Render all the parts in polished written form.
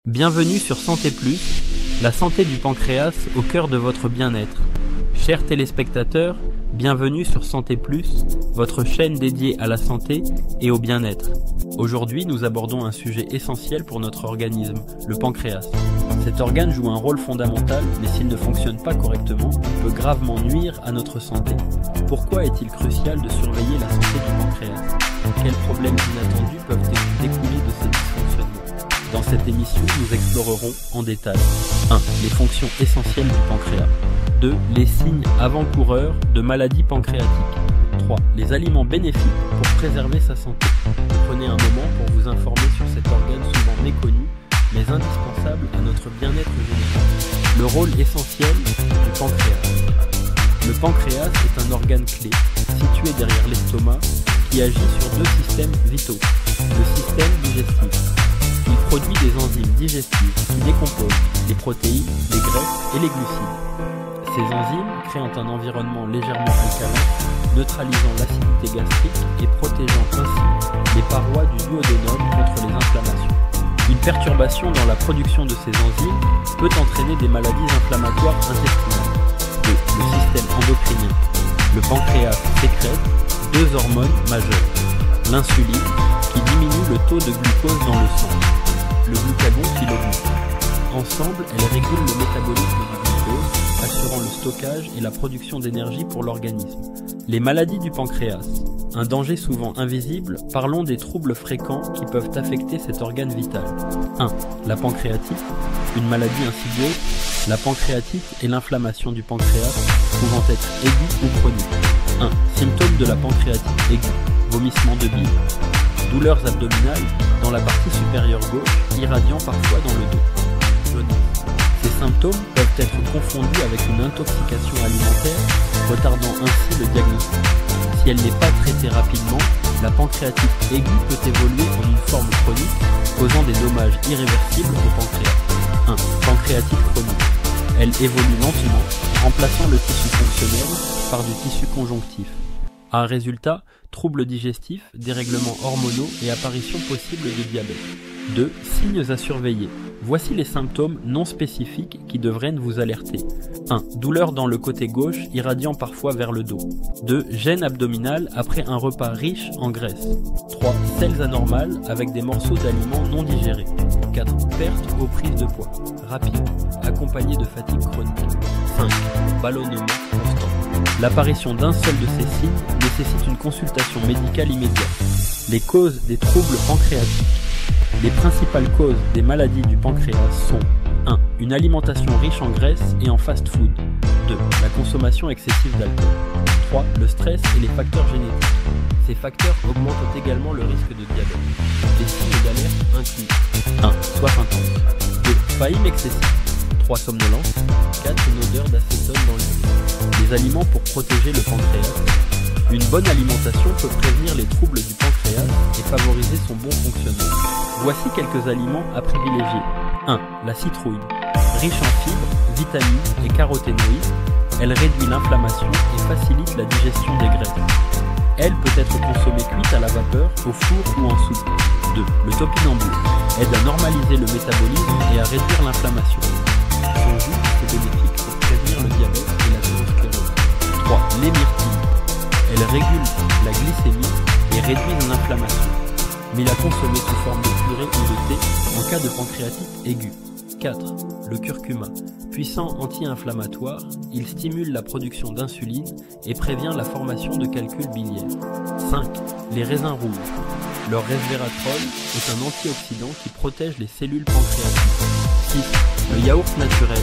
Bienvenue sur Santé Plus, la santé du pancréas au cœur de votre bien-être. Chers téléspectateurs, bienvenue sur Santé Plus, votre chaîne dédiée à la santé et au bien-être. Aujourd'hui, nous abordons un sujet essentiel pour notre organisme, le pancréas. Cet organe joue un rôle fondamental, mais s'il ne fonctionne pas correctement, il peut gravement nuire à notre santé. Pourquoi est-il crucial de surveiller la santé du pancréas? Quels problèmes inattendus peuvent découler de ces dysfonctionnements? Dans cette émission, nous explorerons en détail 1. Les fonctions essentielles du pancréas. 2. Les signes avant-coureurs de maladies pancréatiques. 3. Les aliments bénéfiques pour préserver sa santé. Prenez un moment pour vous informer sur cet organe souvent méconnu, mais indispensable à notre bien-être général. Le rôle essentiel du pancréas. Le pancréas est un organe clé, situé derrière l'estomac, qui agit sur deux systèmes vitaux. Le système digestif. Il produit des enzymes digestives qui décomposent les protéines, les graisses et les glucides. Ces enzymes créant un environnement légèrement alcalin, neutralisant l'acidité gastrique et protégeant ainsi les parois du duodénum contre les inflammations. Une perturbation dans la production de ces enzymes peut entraîner des maladies inflammatoires intestinales. 2. Le système endocrinien. Le pancréas sécrète deux hormones majeures. L'insuline, qui diminue le taux de glucose dans le sang. Le glucagon qui l'augmente. Ensemble, elles régulent le métabolisme du glucose, assurant le stockage et la production d'énergie pour l'organisme. Les maladies du pancréas. Un danger souvent invisible, parlons des troubles fréquents qui peuvent affecter cet organe vital. 1. La pancréatite. Une maladie insidieuse. La pancréatite est l'inflammation du pancréas, pouvant être aiguë ou chronique. 1. Symptômes de la pancréatite aiguë. Vomissement de bile. Douleurs abdominales dans la partie supérieure gauche, irradiant parfois dans le dos. Jaunisse. Ces symptômes peuvent être confondus avec une intoxication alimentaire, retardant ainsi le diagnostic. Si elle n'est pas traitée rapidement, la pancréatite aiguë peut évoluer en une forme chronique, causant des dommages irréversibles au pancréas. 1. Pancréatite chronique. Elle évolue lentement, remplaçant le tissu fonctionnel par du tissu conjonctif. Un résultat, troubles digestifs, dérèglements hormonaux et apparition possible de diabète. 2. Signes à surveiller. Voici les symptômes non spécifiques qui devraient vous alerter. 1. Douleur dans le côté gauche, irradiant parfois vers le dos. 2. Gêne abdominale après un repas riche en graisse. 3. Selles anormales avec des morceaux d'aliments non digérés. 4. Perte aux prises de poids, rapide, accompagnée de fatigue chronique. 5. Ballonnement constant. L'apparition d'un seul de ces signes nécessite une consultation médicale immédiate. Les causes des troubles pancréatiques. Les principales causes des maladies du pancréas sont 1. Une alimentation riche en graisse et en fast-food. 2. La consommation excessive d'alcool. 3. Le stress et les facteurs génétiques. Ces facteurs augmentent également le risque de diabète. Les signes d'alerte incluent 1. Soif intense. 2. Faim excessif. 3. Somnolence. 4. Une odeur d'acétone dans l'urine. Les aliments pour protéger le pancréas. Une bonne alimentation peut prévenir les troubles du pancréas et favoriser son bon fonctionnement. Voici quelques aliments à privilégier. 1. La citrouille. Riche en fibres, vitamines et caroténoïdes, elle réduit l'inflammation et facilite la digestion des graisses. Elle peut être consommée cuite à la vapeur, au four ou en soupe. 2. Le topinambour aide à normaliser le métabolisme et à réduire l'inflammation. Son jus est bénéfique pour prévenir le diabète et l'athérosclérose. 3. Les myrtilles. Elle régule la glycémie et réduit l'inflammation, mais la consommer sous forme de purée ou de thé en cas de pancréatite aiguë. 4. Le curcuma. Puissant anti-inflammatoire, il stimule la production d'insuline et prévient la formation de calculs biliaires. 5. Les raisins rouges. Leur resveratrol est un antioxydant qui protège les cellules pancréatiques. 6. Le yaourt naturel.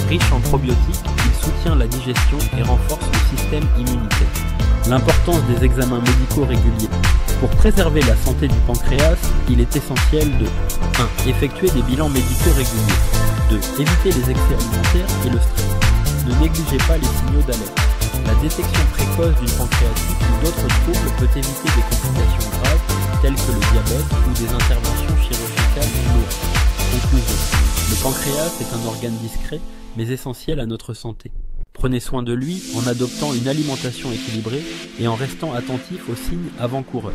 Riche en probiotiques, il soutient la digestion et renforce le système immunitaire. L'importance des examens médicaux réguliers. Pour préserver la santé du pancréas, il est essentiel de 1. Effectuer des bilans médicaux réguliers. 2. Éviter les excès alimentaires et le stress. Ne négligez pas les signaux d'alerte. La détection précoce d'une pancréatite ou d'autres troubles peut éviter des complications graves telles que le diabète ou des interventions chirurgicales lourdes. Conclusion. Le pancréas est un organe discret mais essentiel à notre santé. Prenez soin de lui en adoptant une alimentation équilibrée et en restant attentif aux signes avant-coureurs.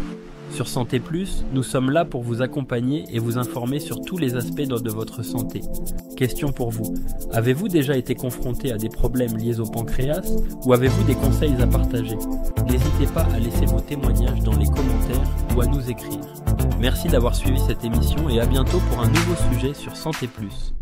Sur Santé Plus, nous sommes là pour vous accompagner et vous informer sur tous les aspects de votre santé. Question pour vous. Avez-vous déjà été confronté à des problèmes liés au pancréas ou avez-vous des conseils à partager? N'hésitez pas à laisser vos témoignages dans les commentaires ou à nous écrire. Merci d'avoir suivi cette émission et à bientôt pour un nouveau sujet sur Santé Plus.